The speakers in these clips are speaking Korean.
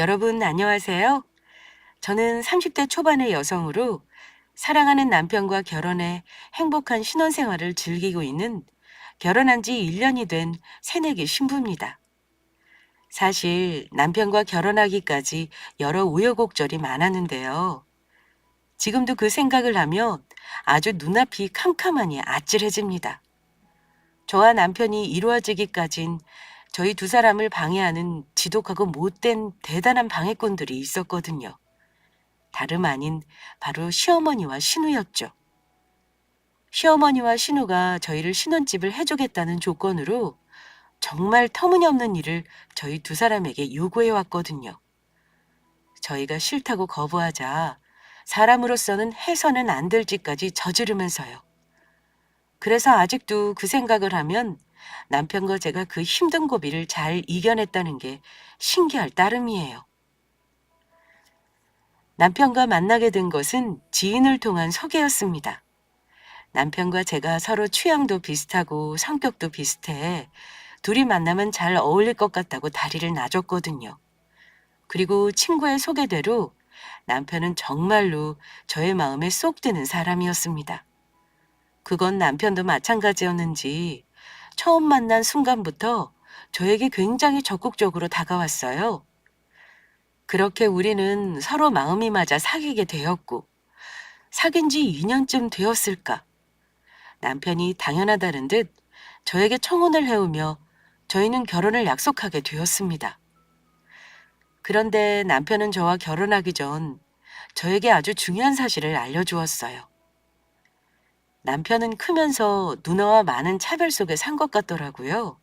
여러분 안녕하세요. 저는 30대 초반의 여성으로 사랑하는 남편과 결혼해 행복한 신혼생활을 즐기고 있는 결혼한 지 1년이 된 새내기 신부입니다. 사실 남편과 결혼하기까지 여러 우여곡절이 많았는데요. 지금도 그 생각을 하면 아주 눈앞이 캄캄하니 아찔해집니다. 저와 남편이 이루어지기까진 저희 두 사람을 방해하는 지독하고 못된 대단한 방해꾼들이 있었거든요. 다름 아닌 바로 시어머니와 신우였죠. 시어머니와 신우가 저희를 신혼집을 해주겠다는 조건으로 정말 터무니없는 일을 저희 두 사람에게 요구해 왔거든요. 저희가 싫다고 거부하자 사람으로서는 해서는 안 될 짓까지 저지르면서요. 그래서 아직도 그 생각을 하면 남편과 제가 그 힘든 고비를 잘 이겨냈다는 게 신기할 따름이에요. 남편과 만나게 된 것은 지인을 통한 소개였습니다. 남편과 제가 서로 취향도 비슷하고 성격도 비슷해 둘이 만나면 잘 어울릴 것 같다고 다리를 놔줬거든요. 그리고 친구의 소개대로 남편은 정말로 저의 마음에 쏙 드는 사람이었습니다. 그건 남편도 마찬가지였는지 처음 만난 순간부터 저에게 굉장히 적극적으로 다가왔어요. 그렇게 우리는 서로 마음이 맞아 사귀게 되었고, 사귄 지 2년쯤 되었을까? 남편이 당연하다는 듯 저에게 청혼을 해오며 저희는 결혼을 약속하게 되었습니다. 그런데 남편은 저와 결혼하기 전 저에게 아주 중요한 사실을 알려주었어요. 남편은 크면서 누나와 많은 차별 속에 산 것 같더라고요.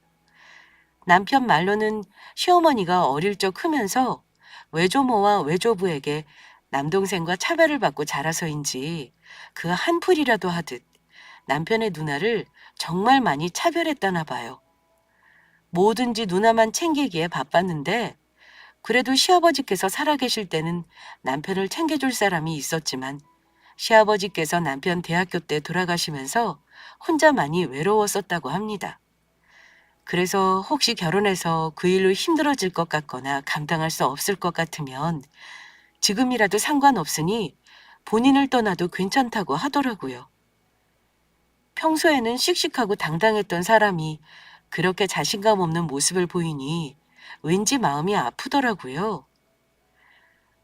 남편 말로는 시어머니가 어릴 적 크면서 외조모와 외조부에게 남동생과 차별을 받고 자라서인지 그 한풀이라도 하듯 남편의 누나를 정말 많이 차별했다나 봐요. 뭐든지 누나만 챙기기에 바빴는데 그래도 시아버지께서 살아계실 때는 남편을 챙겨줄 사람이 있었지만 시아버지께서 남편 대학교 때 돌아가시면서 혼자 많이 외로웠었다고 합니다. 그래서 혹시 결혼해서 그 일로 힘들어질 것 같거나 감당할 수 없을 것 같으면 지금이라도 상관없으니 본인을 떠나도 괜찮다고 하더라고요. 평소에는 씩씩하고 당당했던 사람이 그렇게 자신감 없는 모습을 보이니 왠지 마음이 아프더라고요.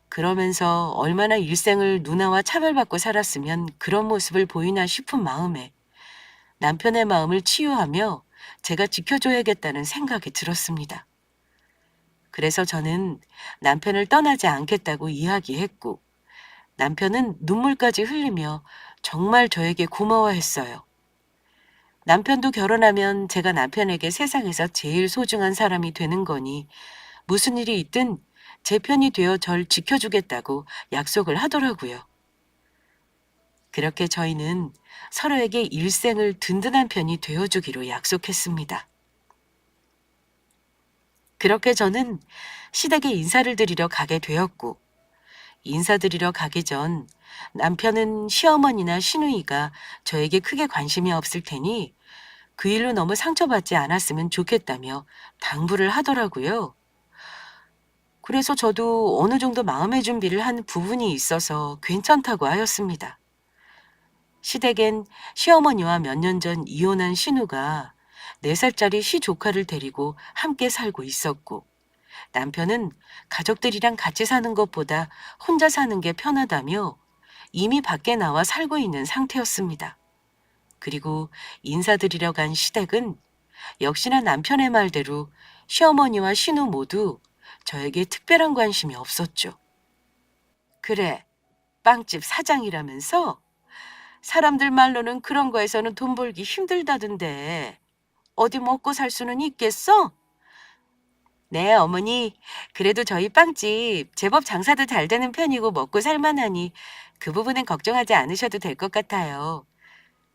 그러면서 얼마나 일생을 누나와 차별받고 살았으면 그런 모습을 보이나 싶은 마음에 남편의 마음을 치유하며 제가 지켜줘야겠다는 생각이 들었습니다. 그래서 저는 남편을 떠나지 않겠다고 이야기했고 남편은 눈물까지 흘리며 정말 저에게 고마워했어요. 남편도 결혼하면 제가 남편에게 세상에서 제일 소중한 사람이 되는 거니 무슨 일이 있든 제 편이 되어 절 지켜주겠다고 약속을 하더라고요. 그렇게 저희는 서로에게 일생을 든든한 편이 되어주기로 약속했습니다. 그렇게 저는 시댁에 인사를 드리러 가게 되었고, 인사드리러 가기 전 남편은 시어머니나 시누이가 저에게 크게 관심이 없을 테니 그 일로 너무 상처받지 않았으면 좋겠다며 당부를 하더라고요. 그래서 저도 어느 정도 마음의 준비를 한 부분이 있어서 괜찮다고 하였습니다. 시댁엔 시어머니와 몇 년 전 이혼한 신우가 4살짜리 시조카를 데리고 함께 살고 있었고, 남편은 가족들이랑 같이 사는 것보다 혼자 사는 게 편하다며 이미 밖에 나와 살고 있는 상태였습니다. 그리고 인사드리러 간 시댁은 역시나 남편의 말대로 시어머니와 신우 모두 저에게 특별한 관심이 없었죠. 그래, 빵집 사장이라면서? 사람들 말로는 그런 거에서는 돈 벌기 힘들다던데 어디 먹고 살 수는 있겠어? 네, 어머니. 그래도 저희 빵집 제법 장사도 잘 되는 편이고 먹고 살만하니 그 부분은 걱정하지 않으셔도 될 것 같아요.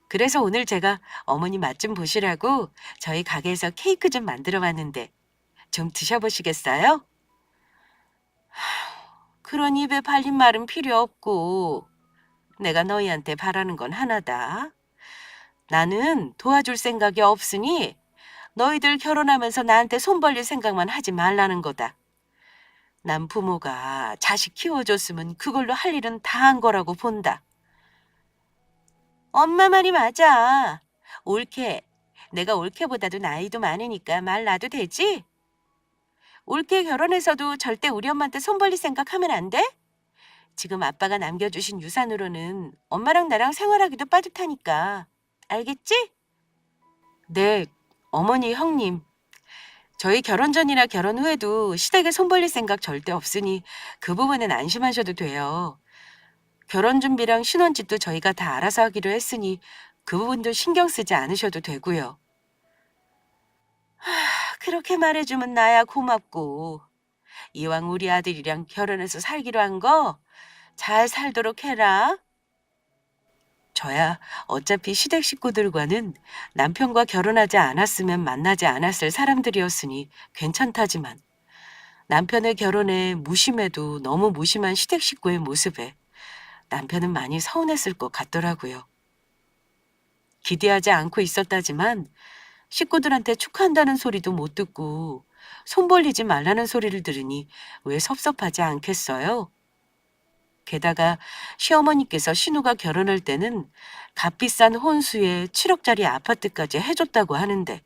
그래서 오늘 제가 어머니 맛 좀 보시라고 저희 가게에서 케이크 좀 만들어 왔는데 좀 드셔보시겠어요? 그런 입에 발린 말은 필요 없고 내가 너희한테 바라는 건 하나다. 나는 도와줄 생각이 없으니 너희들 결혼하면서 나한테 손 벌릴 생각만 하지 말라는 거다. 남부모가 자식 키워줬으면 그걸로 할 일은 다 한 거라고 본다. 엄마 말이 맞아. 올케. 내가 올케보다도 나이도 많으니까 말 놔도 되지? 올케 결혼해서도 절대 우리 엄마한테 손 벌릴 생각하면 안 돼? 지금 아빠가 남겨주신 유산으로는 엄마랑 나랑 생활하기도 빠듯하니까. 알겠지? 네, 어머니, 형님. 저희 결혼 전이나 결혼 후에도 시댁에 손 벌릴 생각 절대 없으니 그 부분은 안심하셔도 돼요. 결혼 준비랑 신혼집도 저희가 다 알아서 하기로 했으니 그 부분도 신경 쓰지 않으셔도 되고요. 그렇게 말해주면 나야 고맙고. 이왕 우리 아들이랑 결혼해서 살기로 한 거 잘 살도록 해라. 저야 어차피 시댁 식구들과는 남편과 결혼하지 않았으면 만나지 않았을 사람들이었으니 괜찮다지만 남편의 결혼에 무심해도 너무 무심한 시댁 식구의 모습에 남편은 많이 서운했을 것 같더라고요. 기대하지 않고 있었다지만 식구들한테 축하한다는 소리도 못 듣고 손 벌리지 말라는 소리를 들으니 왜 섭섭하지 않겠어요? 게다가 시어머니께서 신우가 결혼할 때는 값비싼 혼수에 7억짜리 아파트까지 해줬다고 하는데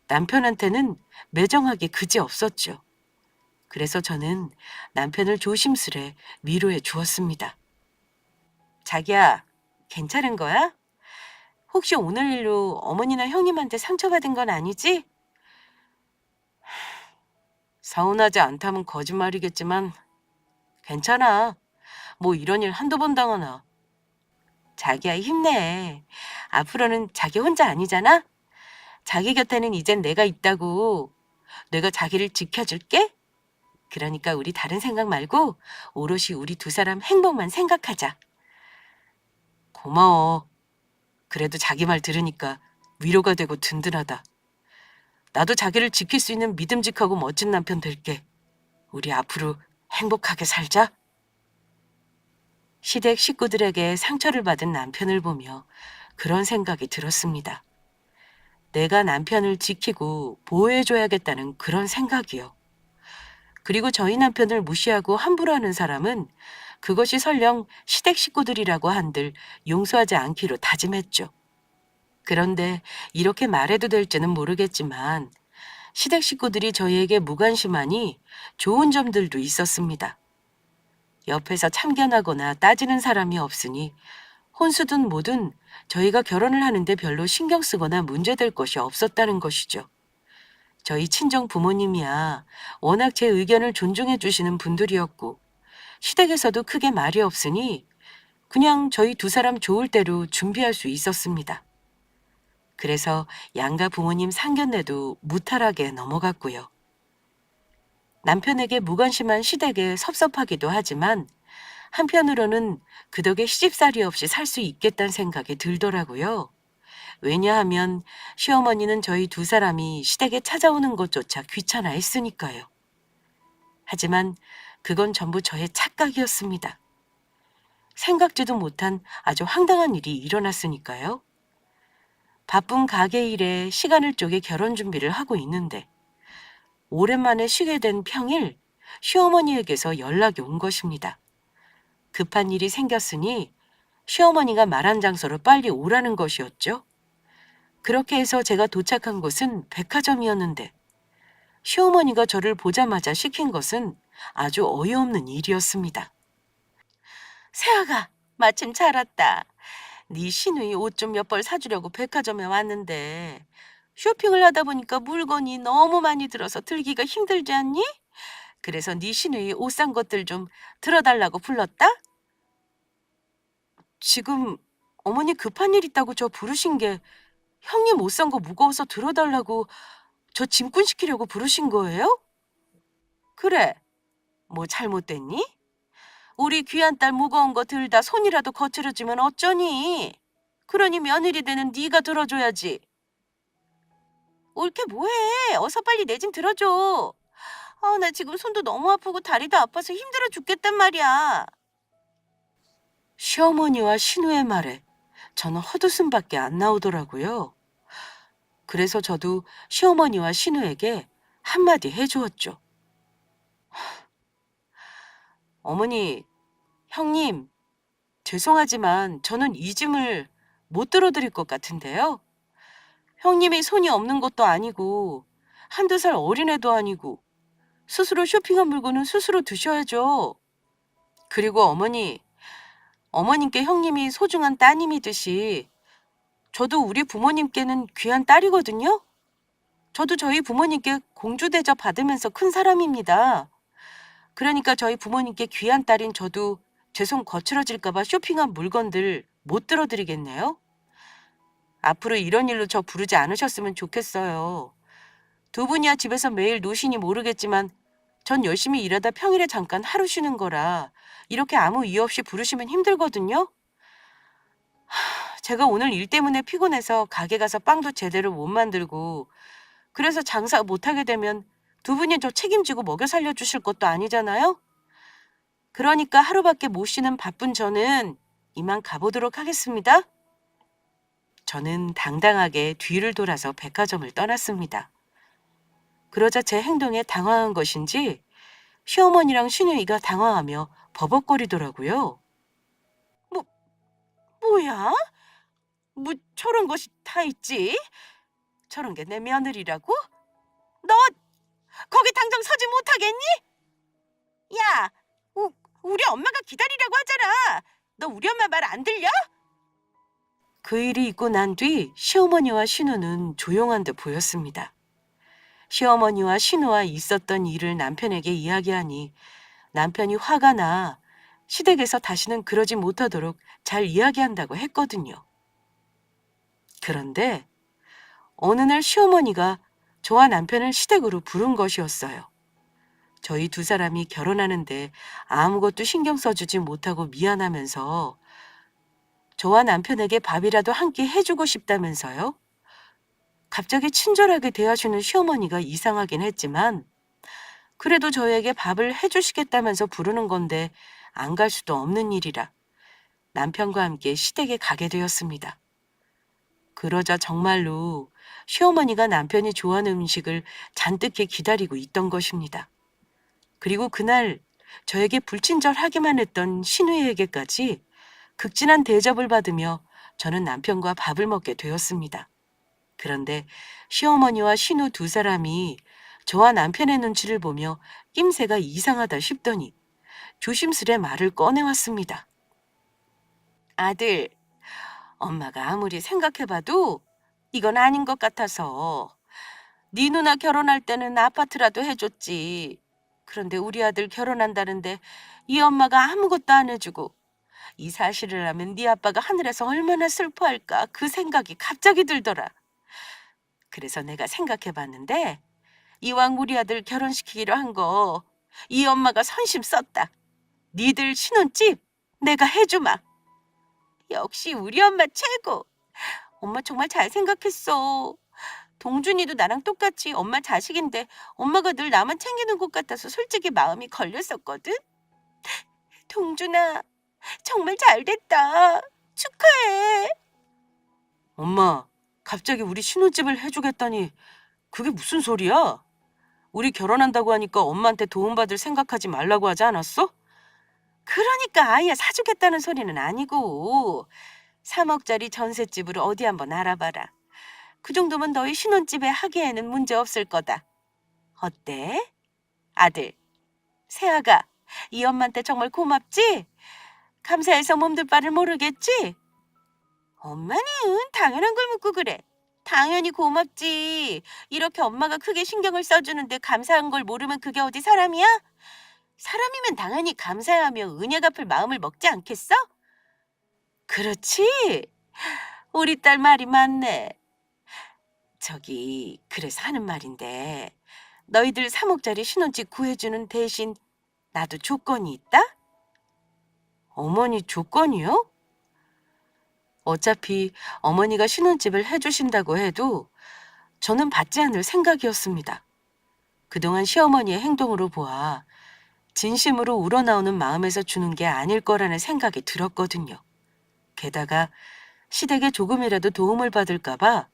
남편한테는 매정하게 그지 없었죠. 그래서 저는 남편을 조심스레 위로해 주었습니다. 자기야, 괜찮은 거야? 혹시 오늘 일로 어머니나 형님한테 상처받은 건 아니지? 서운하지 않다면 거짓말이겠지만 괜찮아. 뭐 이런 일 한두 번 당하나. 자기야 힘내. 앞으로는 자기 혼자 아니잖아? 자기 곁에는 이젠 내가 있다고. 내가 자기를 지켜줄게? 그러니까 우리 다른 생각 말고 오롯이 우리 두 사람 행복만 생각하자. 고마워. 그래도 자기 말 들으니까 위로가 되고 든든하다. 나도 자기를 지킬 수 있는 믿음직하고 멋진 남편 될게. 우리 앞으로 행복하게 살자. 시댁 식구들에게 상처를 받은 남편을 보며 그런 생각이 들었습니다. 내가 남편을 지키고 보호해줘야겠다는 그런 생각이요. 그리고 저희 남편을 무시하고 함부로 하는 사람은 그것이 설령 시댁 식구들이라고 한들 용서하지 않기로 다짐했죠. 그런데 이렇게 말해도 될지는 모르겠지만 시댁 식구들이 저희에게 무관심하니 좋은 점들도 있었습니다. 옆에서 참견하거나 따지는 사람이 없으니 혼수든 뭐든 저희가 결혼을 하는데 별로 신경 쓰거나 문제될 것이 없었다는 것이죠. 저희 친정 부모님이야 워낙 제 의견을 존중해 주시는 분들이었고 시댁에서도 크게 말이 없으니 그냥 저희 두 사람 좋을 대로 준비할 수 있었습니다. 그래서 양가 부모님 상견례도 무탈하게 넘어갔고요. 남편에게 무관심한 시댁에 섭섭하기도 하지만 한편으로는 그 덕에 시집살이 없이 살 수 있겠다는 생각이 들더라고요. 왜냐하면 시어머니는 저희 두 사람이 시댁에 찾아오는 것조차 귀찮아했으니까요. 하지만 그건 전부 저의 착각이었습니다. 생각지도 못한 아주 황당한 일이 일어났으니까요. 바쁜 가게 일에 시간을 쪼개 결혼 준비를 하고 있는데 오랜만에 쉬게 된 평일 시어머니에게서 연락이 온 것입니다. 급한 일이 생겼으니 시어머니가 말한 장소로 빨리 오라는 것이었죠. 그렇게 해서 제가 도착한 곳은 백화점이었는데 시어머니가 저를 보자마자 시킨 것은 아주 어이없는 일이었습니다. 새아가 마침 잘 왔다. 네 시누이 옷 좀 몇 벌 사주려고 백화점에 왔는데 쇼핑을 하다 보니까 물건이 너무 많이 들어서 들기가 힘들지 않니? 그래서 네 시누이 옷 산 것들 좀 들어달라고 불렀다? 지금 어머니 급한 일 있다고 저 부르신 게 형님 옷 산 거 무거워서 들어달라고 저 짐꾼 시키려고 부르신 거예요? 그래, 뭐 잘못됐니? 우리 귀한 딸 무거운 거 들다 손이라도 거칠어지면 어쩌니? 그러니 며느리 되는 네가 들어줘야지. 옳게 뭐해? 어서 빨리 내 짐 들어줘. 나 지금 손도 너무 아프고 다리도 아파서 힘들어 죽겠단 말이야. 시어머니와 신우의 말에 저는 헛웃음밖에 안 나오더라고요. 그래서 저도 시어머니와 신우에게 한마디 해주었죠. 어머니, 형님, 죄송하지만 저는 이 짐을 못 들어드릴 것 같은데요. 형님이 손이 없는 것도 아니고 한두 살 어린애도 아니고 스스로 쇼핑한 물건은 스스로 드셔야죠. 그리고 어머님께 형님이 소중한 따님이듯이 저도 우리 부모님께는 귀한 딸이거든요. 저도 저희 부모님께 공주 대접 받으면서 큰 사람입니다. 그러니까 저희 부모님께 귀한 딸인 저도 죄송 거칠어질까 봐 쇼핑한 물건들 못 들어드리겠네요. 앞으로 이런 일로 저 부르지 않으셨으면 좋겠어요. 두 분이야 집에서 매일 노시니 모르겠지만 전 열심히 일하다 평일에 잠깐 하루 쉬는 거라 이렇게 아무 이유 없이 부르시면 힘들거든요. 제가 오늘 일 때문에 피곤해서 가게 가서 빵도 제대로 못 만들고 그래서 장사 못하게 되면 두 분이 저 책임지고 먹여 살려주실 것도 아니잖아요. 그러니까 하루밖에 못 쉬는 바쁜 저는 이만 가보도록 하겠습니다. 저는 당당하게 뒤를 돌아서 백화점을 떠났습니다. 그러자 제 행동에 당황한 것인지 시어머니랑 시누이가 당황하며 버벅거리더라고요. 뭐, 뭐야? 뭐 저런 것이 다 있지? 저런 게 내 며느리라고? 너 거기 당장 서지 못하겠니? 야, 우리 엄마가 기다리라고 하잖아. 너 우리 엄마 말 안 들려? 그 일이 있고 난 뒤 시어머니와 신우는 조용한 듯 보였습니다. 시어머니와 신우와 있었던 일을 남편에게 이야기하니 남편이 화가 나 시댁에서 다시는 그러지 못하도록 잘 이야기한다고 했거든요. 그런데 어느 날 시어머니가 저와 남편을 시댁으로 부른 것이었어요. 저희 두 사람이 결혼하는데 아무것도 신경 써주지 못하고 미안하면서 저와 남편에게 밥이라도 한 끼 해주고 싶다면서요. 갑자기 친절하게 대하시는 시어머니가 이상하긴 했지만 그래도 저에게 밥을 해주시겠다면서 부르는 건데 안 갈 수도 없는 일이라 남편과 함께 시댁에 가게 되었습니다. 그러자 정말로 시어머니가 남편이 좋아하는 음식을 잔뜩히 기다리고 있던 것입니다. 그리고 그날 저에게 불친절하기만 했던 시누이에게까지 극진한 대접을 받으며 저는 남편과 밥을 먹게 되었습니다. 그런데 시어머니와 시누 두 사람이 저와 남편의 눈치를 보며 낌새가 이상하다 싶더니 조심스레 말을 꺼내왔습니다. 아들, 엄마가 아무리 생각해봐도 이건 아닌 것 같아서 네 누나 결혼할 때는 아파트라도 해줬지. 그런데 우리 아들 결혼한다는데 이 엄마가 아무것도 안 해주고 이 사실을 알면 네 아빠가 하늘에서 얼마나 슬퍼할까 그 생각이 갑자기 들더라. 그래서 내가 생각해봤는데 이왕 우리 아들 결혼시키기로 한 거 이 엄마가 선심 썼다. 니들 신혼집 내가 해주마. 역시 우리 엄마 최고. 엄마 정말 잘 생각했어. 동준이도 나랑 똑같이 엄마 자식인데 엄마가 늘 나만 챙기는 것 같아서 솔직히 마음이 걸렸었거든. 동준아, 정말 잘됐다. 축하해. 엄마, 갑자기 우리 신혼집을 해주겠다니 그게 무슨 소리야? 우리 결혼한다고 하니까 엄마한테 도움받을 생각하지 말라고 하지 않았어? 그러니까 아예 사주겠다는 소리는 아니고 3억짜리 전셋집으로 어디 한번 알아봐라. 그 정도면 너희 신혼집에 하기에는 문제 없을 거다. 어때? 아들, 세아가 이 엄마한테 정말 고맙지? 감사해서 몸둘 바를 모르겠지? 엄마는 당연한 걸 묻고 그래. 당연히 고맙지. 이렇게 엄마가 크게 신경을 써주는데 감사한 걸 모르면 그게 어디 사람이야? 사람이면 당연히 감사하며 은혜 갚을 마음을 먹지 않겠어? 그렇지? 우리 딸 말이 맞네. 저기 그래서 하는 말인데 너희들 3억짜리 신혼집 구해주는 대신 나도 조건이 있다? 어머니 조건이요? 어차피 어머니가 신혼집을 해주신다고 해도 저는 받지 않을 생각이었습니다. 그동안 시어머니의 행동으로 보아 진심으로 우러나오는 마음에서 주는 게 아닐 거라는 생각이 들었거든요. 게다가 시댁에 조금이라도 도움을 받을까 봐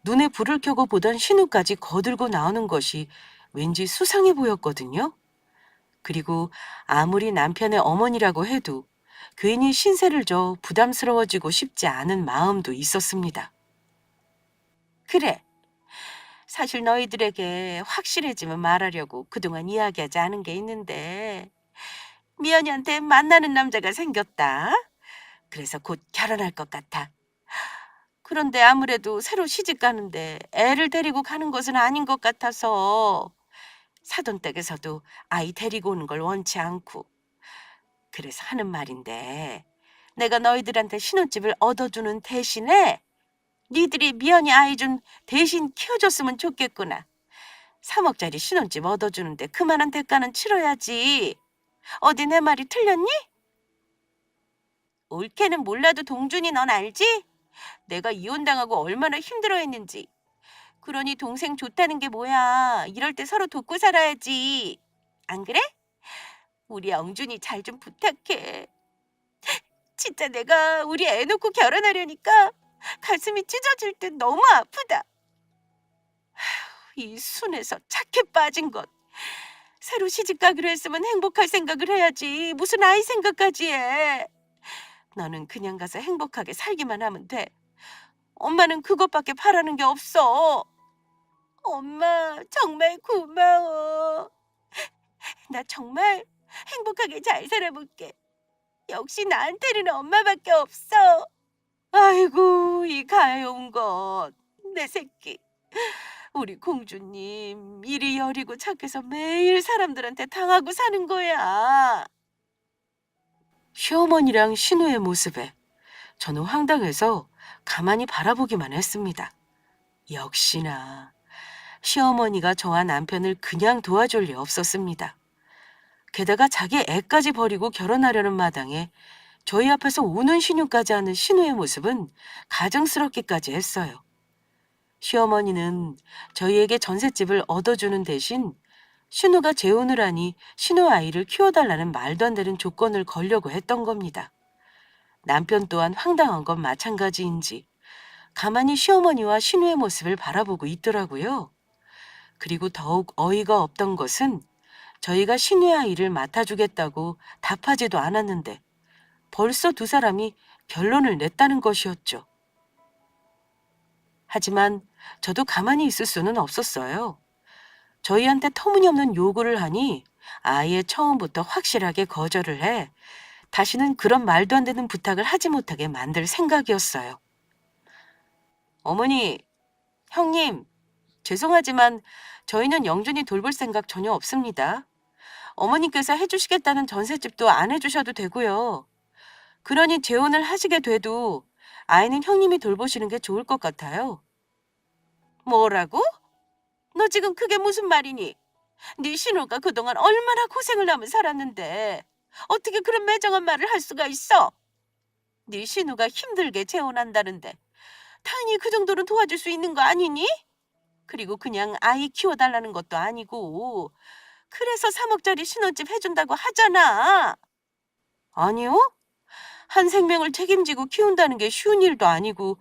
눈에 불을 켜고 보던 신우까지 거들고 나오는 것이 왠지 수상해 보였거든요. 그리고 아무리 남편의 어머니라고 해도 괜히 신세를 져 부담스러워지고 싶지 않은 마음도 있었습니다. 그래, 사실 너희들에게 확실해지면 말하려고 그동안 이야기하지 않은 게 있는데, 미연이한테 만나는 남자가 생겼다. 그래서 곧 결혼할 것 같아. 그런데 아무래도 새로 시집 가는데 애를 데리고 가는 것은 아닌 것 같아서 사돈댁에서도 아이 데리고 오는 걸 원치 않고, 그래서 하는 말인데, 내가 너희들한테 신혼집을 얻어주는 대신에 니들이 미연이 아이 좀 대신 키워줬으면 좋겠구나. 3억짜리 신혼집 얻어주는데 그만한 대가는 치러야지. 어디 내 말이 틀렸니? 옳게는 몰라도 동준이 넌 알지? 내가 이혼당하고 얼마나 힘들어했는지. 그러니 동생 좋다는 게 뭐야. 이럴 때 서로 돕고 살아야지. 안 그래? 우리 영준이 잘 좀 부탁해. 진짜 내가 우리 애 놓고 결혼하려니까 가슴이 찢어질 듯 너무 아프다. 이 순에서 착해 빠진 것. 새로 시집 가기로 했으면 행복할 생각을 해야지. 무슨 아이 생각까지 해. 너는 그냥 가서 행복하게 살기만 하면 돼. 엄마는 그것밖에 바라는 게 없어. 엄마, 정말 고마워. 나 정말 행복하게 잘 살아볼게. 역시 나한테는 엄마밖에 없어. 아이고, 이 가여운 것. 내 새끼. 우리 공주님, 일이 여리고 착해서 매일 사람들한테 당하고 사는 거야. 시어머니랑 신우의 모습에 저는 황당해서 가만히 바라보기만 했습니다. 역시나 시어머니가 저와 남편을 그냥 도와줄 리 없었습니다. 게다가 자기 애까지 버리고 결혼하려는 마당에 저희 앞에서 우는 신용까지 하는 신우의 모습은 가증스럽기까지 했어요. 시어머니는 저희에게 전셋집을 얻어주는 대신 신우가 재혼을 하니 신우 아이를 키워달라는 말도 안 되는 조건을 걸려고 했던 겁니다. 남편 또한 황당한 건 마찬가지인지 가만히 시어머니와 신우의 모습을 바라보고 있더라고요. 그리고 더욱 어이가 없던 것은 저희가 신우의 아이를 맡아주겠다고 답하지도 않았는데 벌써 두 사람이 결론을 냈다는 것이었죠. 하지만 저도 가만히 있을 수는 없었어요. 저희한테 터무니없는 요구를 하니 아예 처음부터 확실하게 거절을 해 다시는 그런 말도 안 되는 부탁을 하지 못하게 만들 생각이었어요. 어머니, 형님, 죄송하지만 저희는 영준이 돌볼 생각 전혀 없습니다. 어머니께서 해주시겠다는 전셋집도 안 해주셔도 되고요. 그러니 재혼을 하시게 돼도 아이는 형님이 돌보시는 게 좋을 것 같아요. 뭐라고? 너 지금 그게 무슨 말이니? 네 신우가 그동안 얼마나 고생을 하며 살았는데 어떻게 그런 매정한 말을 할 수가 있어? 네 신우가 힘들게 재혼한다는데 당연히 그 정도는 도와줄 수 있는 거 아니니? 그리고 그냥 아이 키워달라는 것도 아니고 그래서 3억짜리 신혼집 해준다고 하잖아. 아니요? 한 생명을 책임지고 키운다는 게 쉬운 일도 아니고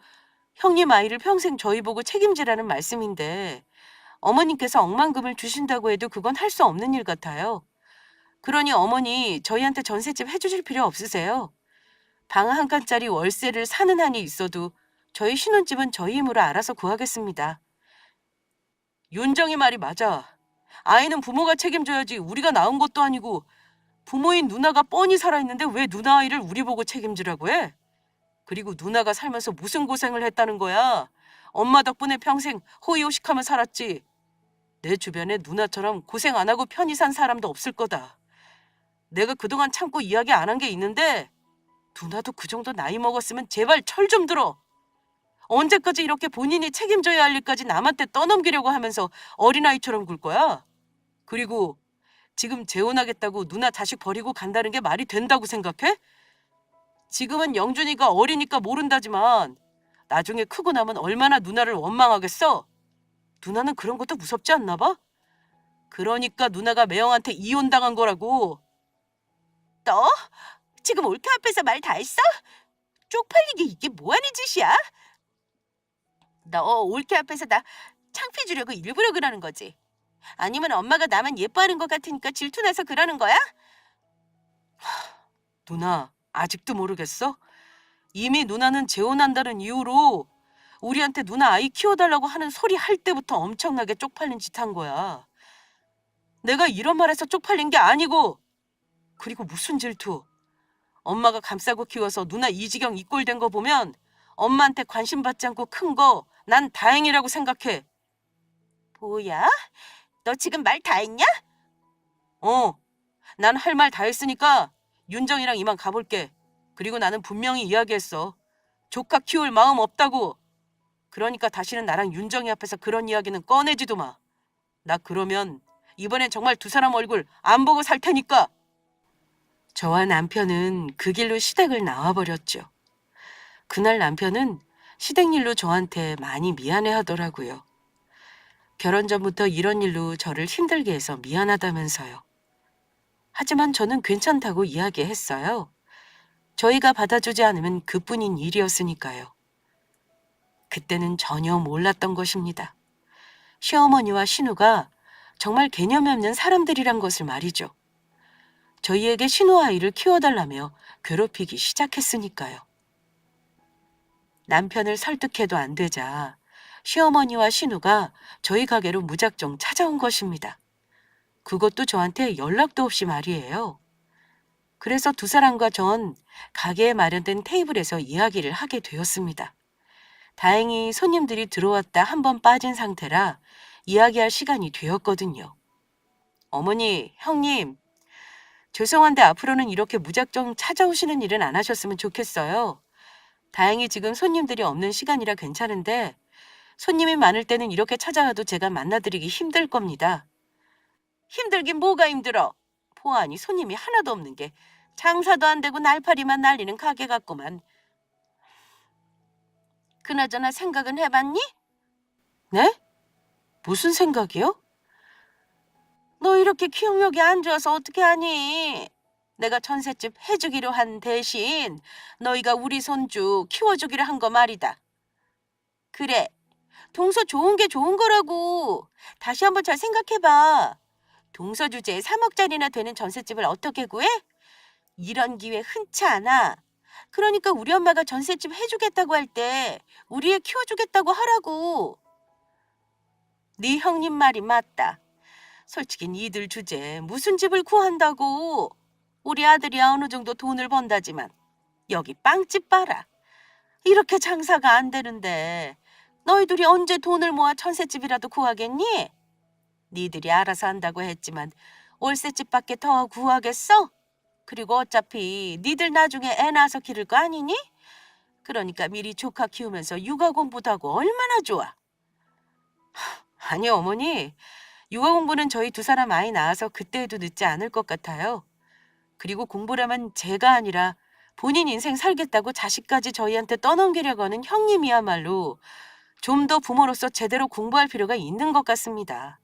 형님 아이를 평생 저희 보고 책임지라는 말씀인데 어머님께서 억만금을 주신다고 해도 그건 할 수 없는 일 같아요. 그러니 어머니 저희한테 전셋집 해주실 필요 없으세요. 방 한 칸짜리 월세를 사는 한이 있어도 저희 신혼집은 저희 힘으로 알아서 구하겠습니다. 윤정이 말이 맞아. 아이는 부모가 책임져야지 우리가 낳은 것도 아니고 부모인 누나가 뻔히 살아있는데 왜 누나 아이를 우리 보고 책임지라고 해? 그리고 누나가 살면서 무슨 고생을 했다는 거야. 엄마 덕분에 평생 호의호식하며 살았지. 내 주변에 누나처럼 고생 안 하고 편히 산 사람도 없을 거다. 내가 그동안 참고 이야기 안 한 게 있는데 누나도 그 정도 나이 먹었으면 제발 철 좀 들어. 언제까지 이렇게 본인이 책임져야 할 일까지 남한테 떠넘기려고 하면서 어린아이처럼 굴 거야? 그리고 지금 재혼하겠다고 누나 자식 버리고 간다는 게 말이 된다고 생각해? 지금은 영준이가 어리니까 모른다지만 나중에 크고 나면 얼마나 누나를 원망하겠어? 누나는 그런 것도 무섭지 않나 봐? 그러니까 누나가 매형한테 이혼당한 거라고. 너 지금 올케 앞에서 말 다 했어? 쪽팔리게 이게 뭐하는 짓이야? 너 올케 앞에서 나 창피 주려고 일부러 그러는 거지. 아니면 엄마가 나만 예뻐하는 것 같으니까 질투나서 그러는 거야? 누나, 아직도 모르겠어? 이미 누나는 재혼한다는 이유로 우리한테 누나 아이 키워달라고 하는 소리 할 때부터 엄청나게 쪽팔린 짓 한 거야. 내가 이런 말해서 쪽팔린 게 아니고, 그리고 무슨 질투. 엄마가 감싸고 키워서 누나 이 지경 이 꼴 된 거 보면 엄마한테 관심 받지 않고 큰 거 난 다행이라고 생각해. 뭐야? 너 지금 말 다 했냐? 어, 난 할 말 다 했으니까 윤정이랑 이만 가볼게. 그리고 나는 분명히 이야기했어. 조카 키울 마음 없다고. 그러니까 다시는 나랑 윤정이 앞에서 그런 이야기는 꺼내지도 마. 나 그러면 이번엔 정말 두 사람 얼굴 안 보고 살 테니까. 저와 남편은 그 길로 시댁을 나와버렸죠. 그날 남편은 시댁 일로 저한테 많이 미안해 하더라고요. 결혼 전부터 이런 일로 저를 힘들게 해서 미안하다면서요. 하지만 저는 괜찮다고 이야기했어요. 저희가 받아주지 않으면 그뿐인 일이었으니까요. 그때는 전혀 몰랐던 것입니다. 시어머니와 신우가 정말 개념이 없는 사람들이란 것을 말이죠. 저희에게 신우 아이를 키워달라며 괴롭히기 시작했으니까요. 남편을 설득해도 안 되자 시어머니와 신우가 저희 가게로 무작정 찾아온 것입니다. 그것도 저한테 연락도 없이 말이에요. 그래서 두 사람과 전 가게에 마련된 테이블에서 이야기를 하게 되었습니다. 다행히 손님들이 들어왔다 한 번 빠진 상태라 이야기할 시간이 되었거든요. 어머니, 형님, 죄송한데 앞으로는 이렇게 무작정 찾아오시는 일은 안 하셨으면 좋겠어요. 다행히 지금 손님들이 없는 시간이라 괜찮은데 손님이 많을 때는 이렇게 찾아와도 제가 만나드리기 힘들 겁니다. 힘들긴 뭐가 힘들어. 보아하니 손님이 하나도 없는 게 장사도 안 되고 날파리만 날리는 가게 같구만. 그나저나 생각은 해봤니? 네? 무슨 생각이요? 너 이렇게 기억력이 안 좋아서 어떻게 하니? 내가 전셋집 해주기로 한 대신 너희가 우리 손주 키워주기로 한 거 말이다. 그래, 동서 좋은 게 좋은 거라고. 다시 한번 잘 생각해봐. 동서 주제에 3억짜리나 되는 전셋집을 어떻게 구해? 이런 기회 흔치 않아. 그러니까 우리 엄마가 전셋집 해주겠다고 할 때 우리 애 키워주겠다고 하라고. 네 형님 말이 맞다. 솔직히 니들 주제에 무슨 집을 구한다고. 우리 아들이야 어느 정도 돈을 번다지만 여기 빵집 봐라. 이렇게 장사가 안 되는데 너희들이 언제 돈을 모아 전셋집이라도 구하겠니? 니들이 알아서 한다고 했지만 월세집밖에 더 구하겠어? 그리고 어차피 니들 나중에 애 낳아서 기를 거 아니니? 그러니까 미리 조카 키우면서 육아 공부도 하고 얼마나 좋아. 아니요, 어머니. 육아 공부는 저희 두 사람 아이 낳아서 그때 해도 늦지 않을 것 같아요. 그리고 공부라면 제가 아니라 본인 인생 살겠다고 자식까지 저희한테 떠넘기려고 하는 형님이야말로 좀 더 부모로서 제대로 공부할 필요가 있는 것 같습니다.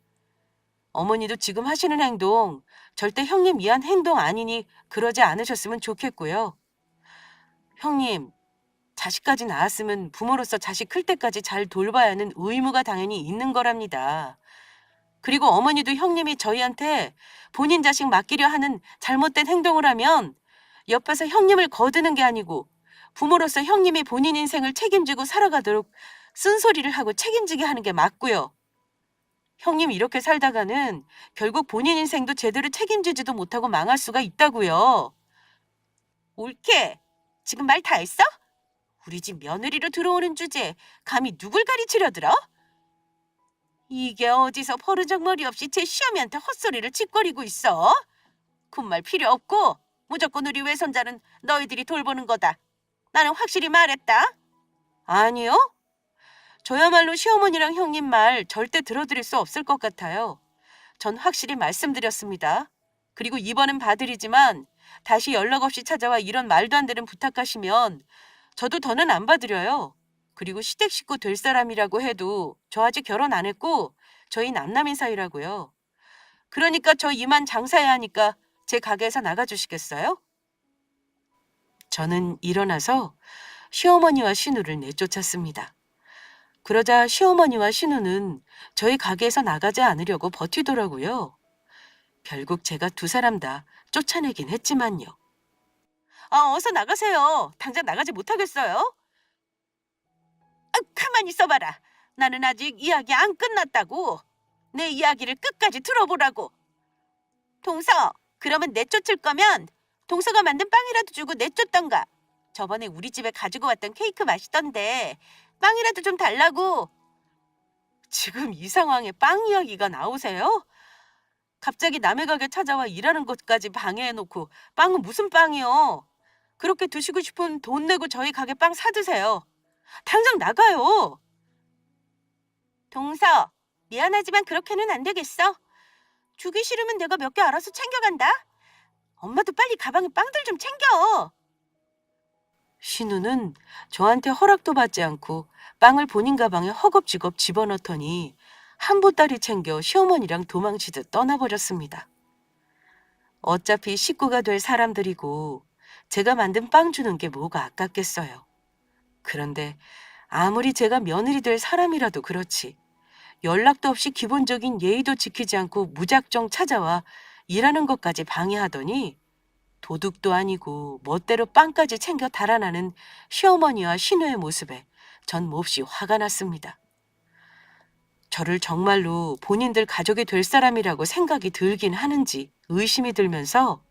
어머니도 지금 하시는 행동 절대 형님 위한 행동 아니니 그러지 않으셨으면 좋겠고요. 형님, 자식까지 낳았으면 부모로서 자식 클 때까지 잘 돌봐야 하는 의무가 당연히 있는 거랍니다. 그리고 어머니도 형님이 저희한테 본인 자식 맡기려 하는 잘못된 행동을 하면 옆에서 형님을 거드는 게 아니고 부모로서 형님이 본인 인생을 책임지고 살아가도록 쓴소리를 하고 책임지게 하는 게 맞고요. 형님 이렇게 살다가는 결국 본인 인생도 제대로 책임지지도 못하고 망할 수가 있다고요. 옳게. 지금 말 다 했어? 우리 집 며느리로 들어오는 주제에 감히 누굴 가리치려 들어? 이게 어디서 버르장머리 없이 제 시어미한테 헛소리를 짓거리고 있어? 군말 필요 없고 무조건 우리 외손자는 너희들이 돌보는 거다. 나는 확실히 말했다. 아니요. 저야말로 시어머니랑 형님 말 절대 들어드릴 수 없을 것 같아요. 전 확실히 말씀드렸습니다. 그리고 이번엔 봐드리지만 다시 연락 없이 찾아와 이런 말도 안 되는 부탁하시면 저도 더는 안 봐드려요. 그리고 시댁 식구 될 사람이라고 해도 저 아직 결혼 안 했고 저희 남남인 사이라고요. 그러니까 저 이만 장사해야 하니까 제 가게에서 나가주시겠어요? 저는 일어나서 시어머니와 신우를 내쫓았습니다. 그러자 시어머니와 신우는 저희 가게에서 나가지 않으려고 버티더라고요. 결국 제가 두 사람 다 쫓아내긴 했지만요. 아, 어서 나가세요. 당장 나가지 못하겠어요? 아, 가만히 있어봐라. 나는 아직 이야기 안 끝났다고. 내 이야기를 끝까지 들어보라고. 동서, 그러면 내쫓을 거면 동서가 만든 빵이라도 주고 내쫓던가. 저번에 우리 집에 가지고 왔던 케이크 맛있던데 빵이라도 좀 달라고. 지금 이 상황에 빵 이야기가 나오세요? 갑자기 남의 가게 찾아와 일하는 것까지 방해해놓고 빵은 무슨 빵이요? 그렇게 드시고 싶으면 돈 내고 저희 가게 빵 사드세요. 당장 나가요. 동서, 미안하지만 그렇게는 안 되겠어. 주기 싫으면 내가 몇 개 알아서 챙겨간다. 엄마도 빨리 가방에 빵들 좀 챙겨. 신우는 저한테 허락도 받지 않고 빵을 본인 가방에 허겁지겁 집어넣더니 한 보따리 챙겨 시어머니랑 도망치듯 떠나버렸습니다. 어차피 식구가 될 사람들이고 제가 만든 빵 주는 게 뭐가 아깝겠어요. 그런데 아무리 제가 며느리 될 사람이라도 그렇지 연락도 없이 기본적인 예의도 지키지 않고 무작정 찾아와 일하는 것까지 방해하더니 도둑도 아니고 멋대로 빵까지 챙겨 달아나는 시어머니와 신우의 모습에 전 몹시 화가 났습니다. 저를 정말로 본인들 가족이 될 사람이라고 생각이 들긴 하는지 의심이 들면서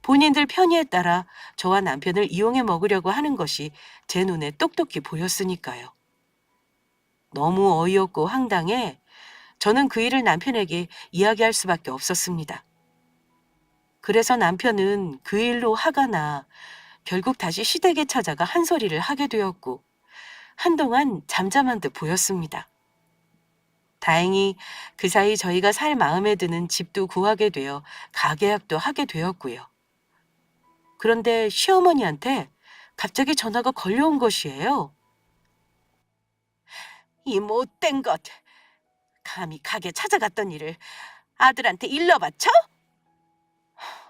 본인들 편의에 따라 저와 남편을 이용해 먹으려고 하는 것이 제 눈에 똑똑히 보였으니까요. 너무 어이없고 황당해 저는 그 일을 남편에게 이야기할 수밖에 없었습니다. 그래서 남편은 그 일로 화가 나 결국 다시 시댁에 찾아가 한 소리를 하게 되었고 한동안 잠잠한 듯 보였습니다. 다행히 그 사이 저희가 살 마음에 드는 집도 구하게 되어 가계약도 하게 되었고요. 그런데 시어머니한테 갑자기 전화가 걸려온 것이에요. 이 못된 것, 감히 가게 찾아갔던 일을 아들한테 일러 바쳐?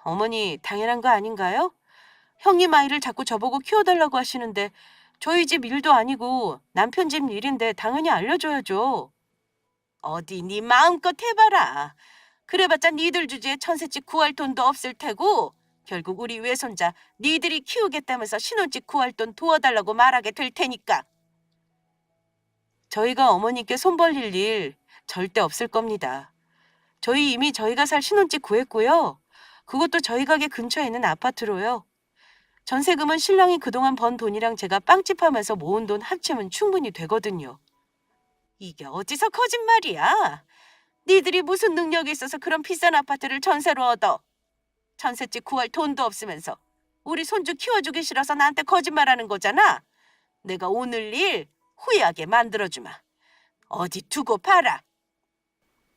어머니, 당연한 거 아닌가요? 형님 아이를 자꾸 저보고 키워달라고 하시는데 저희 집 일도 아니고 남편 집 일인데 당연히 알려줘야죠. 어디 네 마음껏 해봐라. 그래봤자 니들 주제에 천새집 구할 돈도 없을 테고 결국 우리 외손자 니들이 키우겠다면서 신혼집 구할 돈 도와달라고 말하게 될 테니까. 저희가 어머니께 손 벌릴 일 절대 없을 겁니다. 저희 이미 저희가 살 신혼집 구했고요. 그것도 저희 가게 근처에 있는 아파트로요. 전세금은 신랑이 그동안 번 돈이랑 제가 빵집 하면서 모은 돈 합치면 충분히 되거든요. 이게 어디서 거짓말이야? 니들이 무슨 능력이 있어서 그런 비싼 아파트를 전세로 얻어? 전셋집 구할 돈도 없으면서 우리 손주 키워주기 싫어서 나한테 거짓말하는 거잖아. 내가 오늘 일 후회하게 만들어주마. 어디 두고 봐라.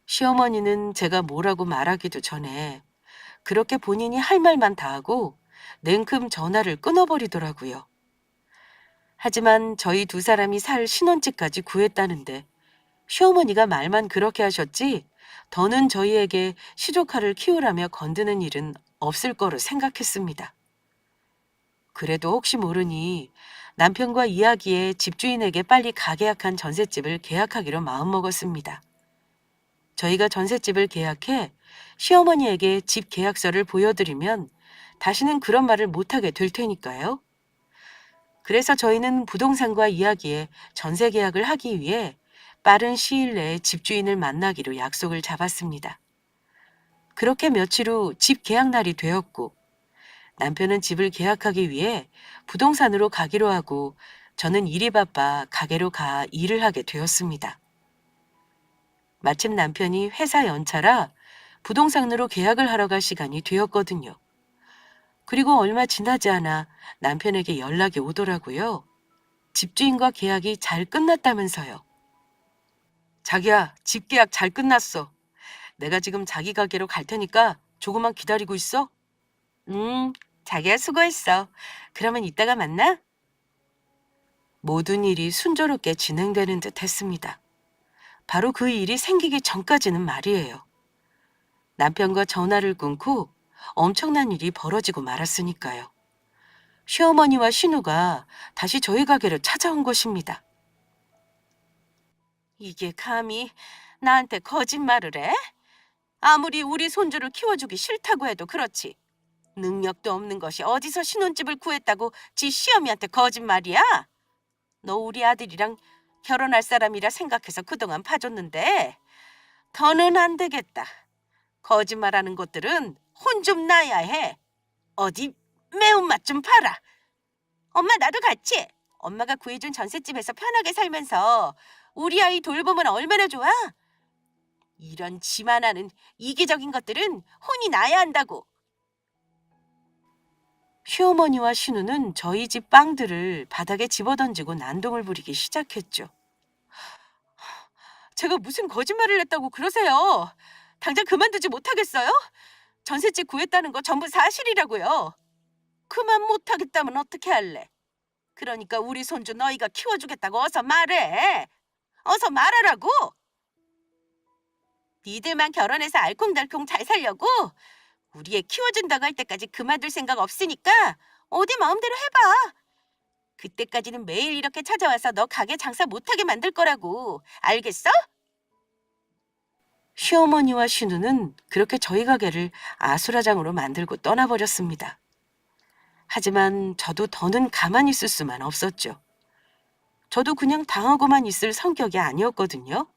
시어머니는 제가 뭐라고 말하기도 전에 그렇게 본인이 할 말만 다 하고 냉큼 전화를 끊어버리더라고요. 하지만 저희 두 사람이 살 신혼집까지 구했다는데 시어머니가 말만 그렇게 하셨지 더는 저희에게 시조카를 키우라며 건드는 일은 없을 거로 생각했습니다. 그래도 혹시 모르니 남편과 이야기에 집주인에게 빨리 가계약한 전셋집을 계약하기로 마음먹었습니다. 저희가 전셋집을 계약해 시어머니에게 집 계약서를 보여드리면 다시는 그런 말을 못하게 될 테니까요. 그래서 저희는 부동산과 이야기에 전세 계약을 하기 위해 빠른 시일 내에 집주인을 만나기로 약속을 잡았습니다. 그렇게 며칠 후 집 계약 날이 되었고 남편은 집을 계약하기 위해 부동산으로 가기로 하고 저는 일이 바빠 가게로 가 일을 하게 되었습니다. 마침 남편이 회사 연차라 부동산으로 계약을 하러 갈 시간이 되었거든요. 그리고 얼마 지나지 않아 남편에게 연락이 오더라고요. 집주인과 계약이 잘 끝났다면서요. 자기야, 집 계약 잘 끝났어. 내가 지금 자기 가게로 갈 테니까 조금만 기다리고 있어. 자기야 수고했어. 그러면 이따가 만나? 모든 일이 순조롭게 진행되는 듯 했습니다. 바로 그 일이 생기기 전까지는 말이에요. 남편과 전화를 끊고 엄청난 일이 벌어지고 말았으니까요. 시어머니와 신우가 다시 저희 가게로 찾아온 것입니다. 이게 감히 나한테 거짓말을 해? 아무리 우리 손주를 키워주기 싫다고 해도 그렇지. 능력도 없는 것이 어디서 신혼집을 구했다고 지 시어미한테 거짓말이야? 너 우리 아들이랑 결혼할 사람이라 생각해서 그동안 봐줬는데 더는 안 되겠다. 거짓말하는 것들은 혼 좀 나야 해. 어디 매운맛 좀 봐라. 엄마 나도 같이. 엄마가 구해준 전셋집에서 편하게 살면서 우리 아이 돌보면 얼마나 좋아? 이런 지만하는 이기적인 것들은 혼이 나야 한다고. 시어머니와 신우는 저희 집 빵들을 바닥에 집어던지고 난동을 부리기 시작했죠. 제가 무슨 거짓말을 했다고 그러세요? 당장 그만두지 못하겠어요? 전셋집 구했다는 거 전부 사실이라고요. 그만 못하겠다면 어떻게 할래? 그러니까 우리 손주 너희가 키워주겠다고 어서 말해. 어서 말하라고. 니들만 결혼해서 알콩달콩 잘 살려고 우리 애 키워준다고 할 때까지 그만둘 생각 없으니까 어디 마음대로 해봐. 그때까지는 매일 이렇게 찾아와서 너 가게 장사 못하게 만들 거라고. 알겠어? 시어머니와 신우는 그렇게 저희 가게를 아수라장으로 만들고 떠나버렸습니다. 하지만 저도 더는 가만히 있을 수만 없었죠. 저도 그냥 당하고만 있을 성격이 아니었거든요.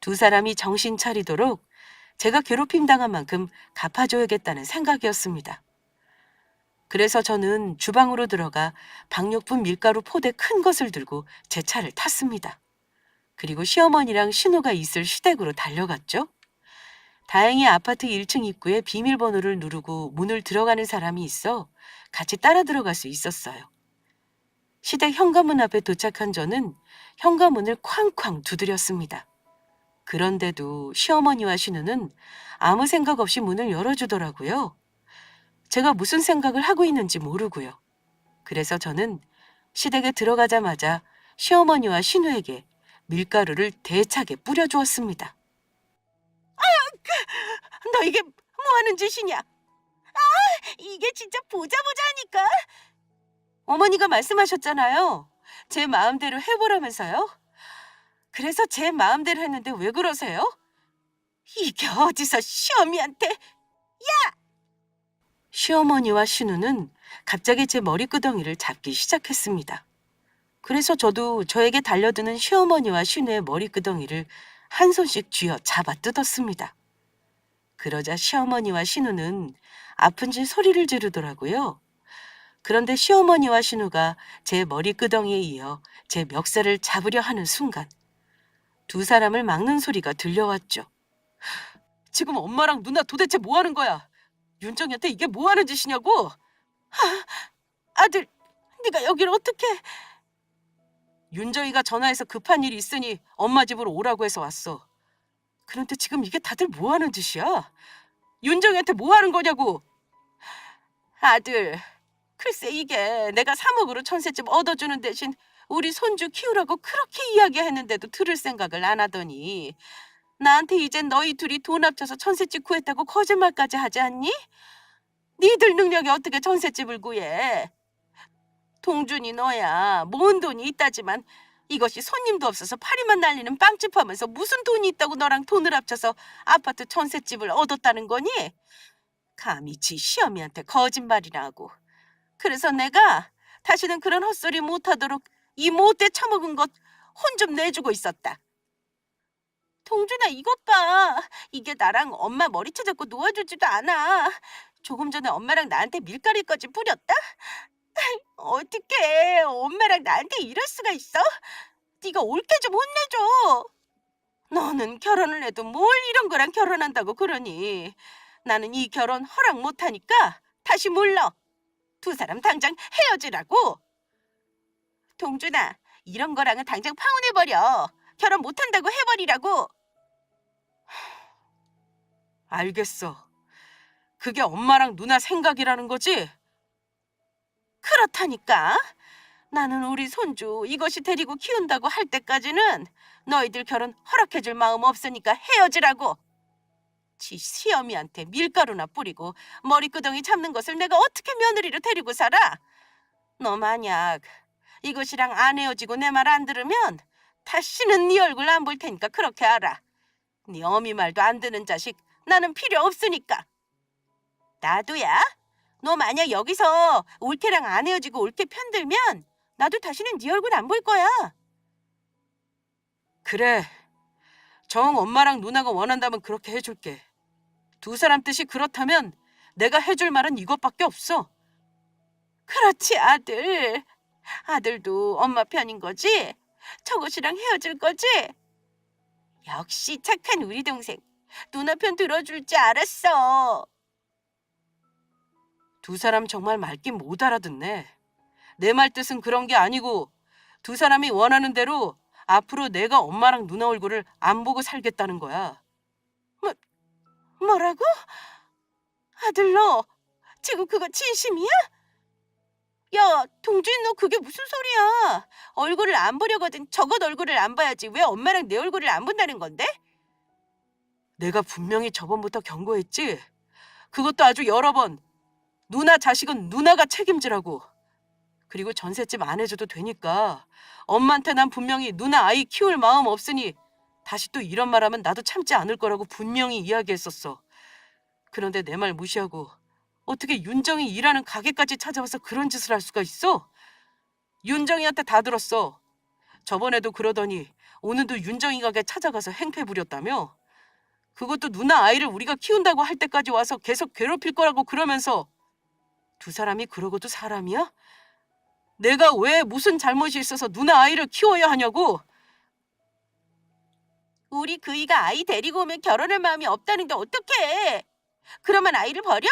두 사람이 정신 차리도록 제가 괴롭힘 당한 만큼 갚아줘야겠다는 생각이었습니다. 그래서 저는 주방으로 들어가 박력분 밀가루 포대 큰 것을 들고 제 차를 탔습니다. 그리고 시어머니랑 신우가 있을 시댁으로 달려갔죠. 다행히 아파트 1층 입구에 비밀번호를 누르고 문을 들어가는 사람이 있어 같이 따라 들어갈 수 있었어요. 시댁 현관문 앞에 도착한 저는 현관문을 쾅쾅 두드렸습니다. 그런데도 시어머니와 신우는 아무 생각 없이 문을 열어주더라고요. 제가 무슨 생각을 하고 있는지 모르고요. 그래서 저는 시댁에 들어가자마자 시어머니와 신우에게 밀가루를 대차게 뿌려주었습니다. 너 이게 뭐 하는 짓이냐? 이게 진짜 보자 하니까. 어머니가 말씀하셨잖아요. 제 마음대로 해보라면서요. 그래서 제 마음대로 했는데 왜 그러세요? 이게 어디서 시어미한테. 시어머니와 신우는 갑자기 제 머리끄덩이를 잡기 시작했습니다. 그래서 저도 저에게 달려드는 시어머니와 신우의 머리끄덩이를 한 손씩 쥐어 잡아 뜯었습니다. 그러자 시어머니와 신우는 아픈지 소리를 지르더라고요. 그런데 시어머니와 신우가 제 머리끄덩이에 이어 제 멱살을 잡으려 하는 순간 두 사람을 막는 소리가 들려왔죠. 지금 엄마랑 누나 도대체 뭐 하는 거야? 윤정이한테 이게 뭐 하는 짓이냐고? 아들, 네가 여기를 어떻게? 윤정이가 전화해서 급한 일이 있으니 엄마 집으로 오라고 해서 왔어. 그런데 지금 이게 다들 뭐 하는 짓이야? 윤정이한테 뭐 하는 거냐고? 아들, 글쎄 이게 내가 3억으로 전셋집 얻어주는 대신 우리 손주 키우라고 그렇게 이야기했는데도 들을 생각을 안 하더니 나한테 이젠 너희 둘이 돈 합쳐서 전셋집 구했다고 거짓말까지 하지 않니? 니들 능력이 어떻게 전셋집을 구해? 동준이 너야 모은 돈이 있다지만 이것이 손님도 없어서 파리만 날리는 빵집 하면서 무슨 돈이 있다고 너랑 돈을 합쳐서 아파트 전셋집을 얻었다는 거니? 감히 지 시어미한테 거짓말이나 하고. 그래서 내가 다시는 그런 헛소리 못하도록 이 못돼 처먹은 것 혼 좀 내주고 있었다. 동준아 이것 봐. 이게 나랑 엄마 머리채 잡고 놓아주지도 않아. 조금 전에 엄마랑 나한테 밀가루까지 뿌렸다? 어떡해. 엄마랑 나한테 이럴 수가 있어? 네가 옳게 좀 혼내줘. 너는 결혼을 해도 뭘 이런 거랑 결혼한다고 그러니. 나는 이 결혼 허락 못하니까 다시 물러. 두 사람 당장 헤어지라고. 동준아, 이런 거랑은 당장 파혼해버려. 결혼 못한다고 해버리라고. 알겠어. 그게 엄마랑 누나 생각이라는 거지? 그렇다니까. 나는 우리 손주 이것이 데리고 키운다고 할 때까지는 너희들 결혼 허락해줄 마음 없으니까 헤어지라고. 지 시어미한테 밀가루나 뿌리고 머리끄덩이 잡는 것을 내가 어떻게 며느리로 데리고 살아? 너 만약 이것이랑 안 헤어지고 내 말 안 들으면 다시는 네 얼굴 안 볼 테니까 그렇게 알아. 네 어미 말도 안 듣는 자식 나는 필요 없으니까. 나도야. 너 만약 여기서 올케랑 안 헤어지고 올케 편들면 나도 다시는 네 얼굴 안 볼 거야. 그래. 정 엄마랑 누나가 원한다면 그렇게 해줄게. 두 사람 뜻이 그렇다면 내가 해줄 말은 이것밖에 없어. 그렇지, 아들. 아들도 엄마 편인 거지? 저것이랑 헤어질 거지? 역시 착한 우리 동생. 누나 편 들어줄 줄 알았어. 두 사람 정말 말귀 못 알아듣네. 내 말 뜻은 그런 게 아니고 두 사람이 원하는 대로 앞으로 내가 엄마랑 누나 얼굴을 안 보고 살겠다는 거야. 뭐라고? 아들 너 지금 그거 진심이야? 야, 동준 너 그게 무슨 소리야? 얼굴을 안 보려거든 저것 얼굴을 안 봐야지 왜 엄마랑 내 얼굴을 안 본다는 건데? 내가 분명히 저번부터 경고했지? 그것도 아주 여러 번. 누나 자식은 누나가 책임지라고. 그리고 전셋집 안 해줘도 되니까 엄마한테 난 분명히 누나 아이 키울 마음 없으니 다시 또 이런 말하면 나도 참지 않을 거라고 분명히 이야기했었어. 그런데 내 말 무시하고 어떻게 윤정이 일하는 가게까지 찾아와서 그런 짓을 할 수가 있어? 윤정이한테 다 들었어. 저번에도 그러더니 오늘도 윤정이 가게 찾아가서 행패 부렸다며? 그것도 누나 아이를 우리가 키운다고 할 때까지 와서 계속 괴롭힐 거라고 그러면서 두 사람이 그러고도 사람이야? 내가 왜 무슨 잘못이 있어서 누나 아이를 키워야 하냐고? 우리 그이가 아이 데리고 오면 결혼할 마음이 없다는데 어떡해? 그러면 아이를 버려?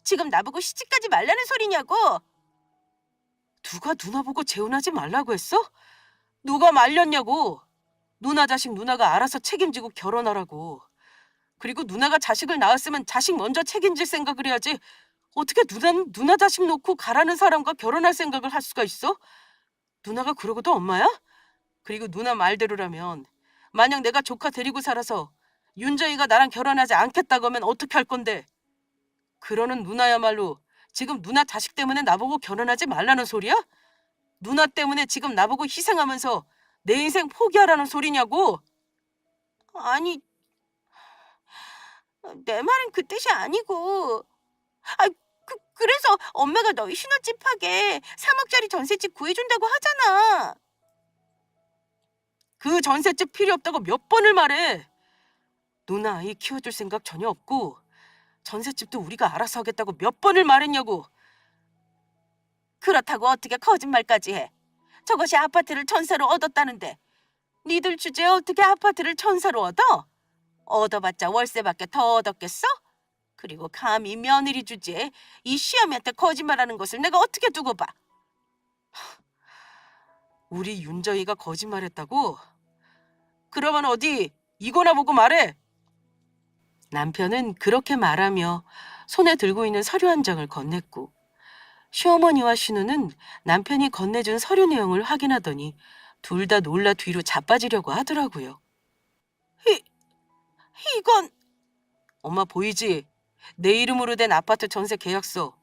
지금 나보고 시집가지 말라는 소리냐고? 누가 누나 보고 재혼하지 말라고 했어? 누가 말렸냐고? 누나 자식 누나가 알아서 책임지고 결혼하라고. 그리고 누나가 자식을 낳았으면 자식 먼저 책임질 생각을 해야지. 어떻게 누나는 누나 자식 놓고 가라는 사람과 결혼할 생각을 할 수가 있어? 누나가 그러고도 엄마야? 그리고 누나 말대로라면 만약 내가 조카 데리고 살아서 윤정이가 나랑 결혼하지 않겠다고 하면 어떻게 할 건데? 그러는 누나야말로 지금 누나 자식 때문에 나보고 결혼하지 말라는 소리야? 누나 때문에 지금 나보고 희생하면서 내 인생 포기하라는 소리냐고? 아니, 내 말은 그 뜻이 아니고. 아, 그래서 엄마가 너희 신혼집하게 3억짜리 전셋집 구해준다고 하잖아. 그 전셋집 필요 없다고 몇 번을 말해. 누나 아이 키워줄 생각 전혀 없고 전셋집도 우리가 알아서 하겠다고 몇 번을 말했냐고. 그렇다고 어떻게 거짓말까지 해. 저것이 아파트를 전세로 얻었다는데 니들 주제에 어떻게 아파트를 전세로 얻어? 얻어봤자 월세밖에 더 얻었겠어? 그리고 감히 며느리 주제에 이 시어미한테 거짓말하는 것을 내가 어떻게 두고 봐. 우리 윤정이가 거짓말했다고? 그러면 어디 이거나 보고 말해. 남편은 그렇게 말하며 손에 들고 있는 서류 한 장을 건넸고 시어머니와 신우는 남편이 건네준 서류 내용을 확인하더니 둘 다 놀라 뒤로 자빠지려고 하더라고요. 이건 엄마 보이지? 내 이름으로 된 아파트 전세 계약서.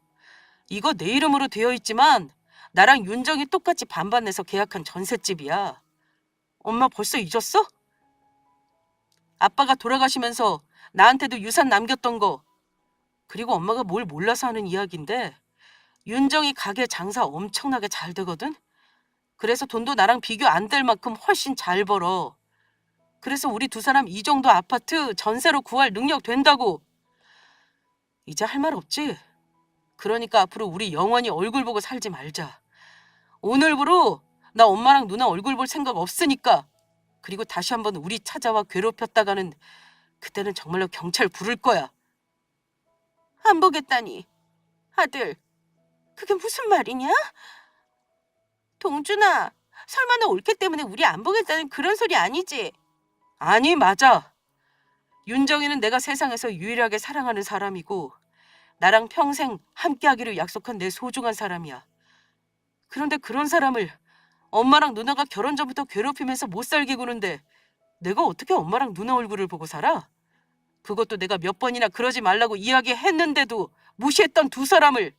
이거 내 이름으로 되어 있지만 나랑 윤정이 똑같이 반반 내서 계약한 전셋집이야. 엄마 벌써 잊었어? 아빠가 돌아가시면서 나한테도 유산 남겼던 거. 그리고 엄마가 뭘 몰라서 하는 이야기인데 윤정이 가게 장사 엄청나게 잘 되거든? 그래서 돈도 나랑 비교 안 될 만큼 훨씬 잘 벌어. 그래서 우리 두 사람 이 정도 아파트 전세로 구할 능력 된다고. 이제 할 말 없지? 그러니까 앞으로 우리 영원히 얼굴 보고 살지 말자. 오늘부로 나 엄마랑 누나 얼굴 볼 생각 없으니까. 그리고 다시 한번 우리 찾아와 괴롭혔다가는 그때는 정말로 경찰 부를 거야. 안 보겠다니. 아들, 그게 무슨 말이냐? 동준아, 설마 너 올케 때문에 우리 안 보겠다는 그런 소리 아니지? 아니, 맞아. 윤정이는 내가 세상에서 유일하게 사랑하는 사람이고 나랑 평생 함께하기로 약속한 내 소중한 사람이야. 그런데 그런 사람을 엄마랑 누나가 결혼 전부터 괴롭히면서 못 살게 구는데 내가 어떻게 엄마랑 누나 얼굴을 보고 살아? 그것도 내가 몇 번이나 그러지 말라고 이야기했는데도 무시했던 두 사람을.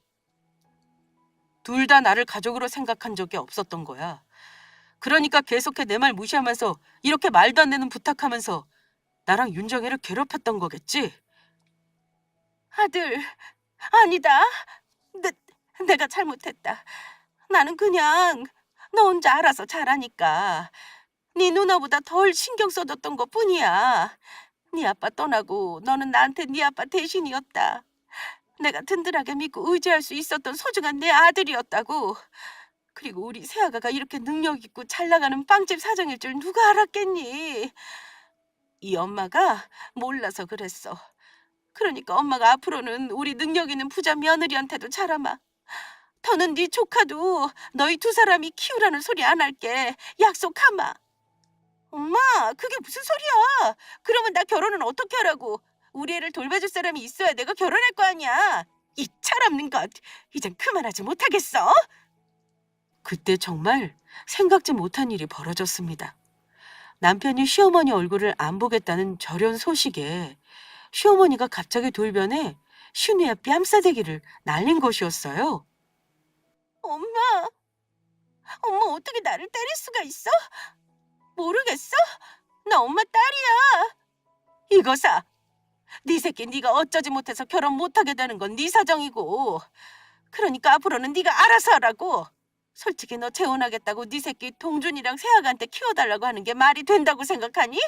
둘 다 나를 가족으로 생각한 적이 없었던 거야. 그러니까 계속해 내 말 무시하면서 이렇게 말도 안 되는 부탁하면서 나랑 윤정이를 괴롭혔던 거겠지? 아들, 아니다. 내, 내가 잘못했다. 나는 그냥 너 혼자 알아서 잘하니까 네 누나보다 덜 신경 써줬던 것뿐이야. 네 아빠 떠나고 너는 나한테 네 아빠 대신이었다. 내가 든든하게 믿고 의지할 수 있었던 소중한 내 아들이었다고. 그리고 우리 새아가가 이렇게 능력 있고 잘 나가는 빵집 사장일 줄 누가 알았겠니? 이 엄마가 몰라서 그랬어. 그러니까 엄마가 앞으로는 우리 능력 있는 부자 며느리한테도 잘하마. 더는 네 조카도 너희 두 사람이 키우라는 소리 안 할게. 약속하마. 엄마, 그게 무슨 소리야? 그러면 나 결혼은 어떻게 하라고? 우리 애를 돌봐줄 사람이 있어야 내가 결혼할 거 아니야. 이 철없는 것. 이젠 그만하지 못하겠어? 그때 정말 생각지 못한 일이 벌어졌습니다. 남편이 시어머니 얼굴을 안 보겠다는 절연 소식에 시어머니가 갑자기 돌변해 신우의 뺨싸대기를 날린 것이었어요. 엄마, 엄마 어떻게 나를 때릴 수가 있어? 모르겠어? 나 엄마 딸이야. 이거사, 네 새끼 네가 어쩌지 못해서 결혼 못하게 되는 건 네 사정이고 그러니까 앞으로는 네가 알아서 하라고. 솔직히 너 재혼하겠다고 네 새끼 동준이랑 세아가한테 키워달라고 하는 게 말이 된다고 생각하니?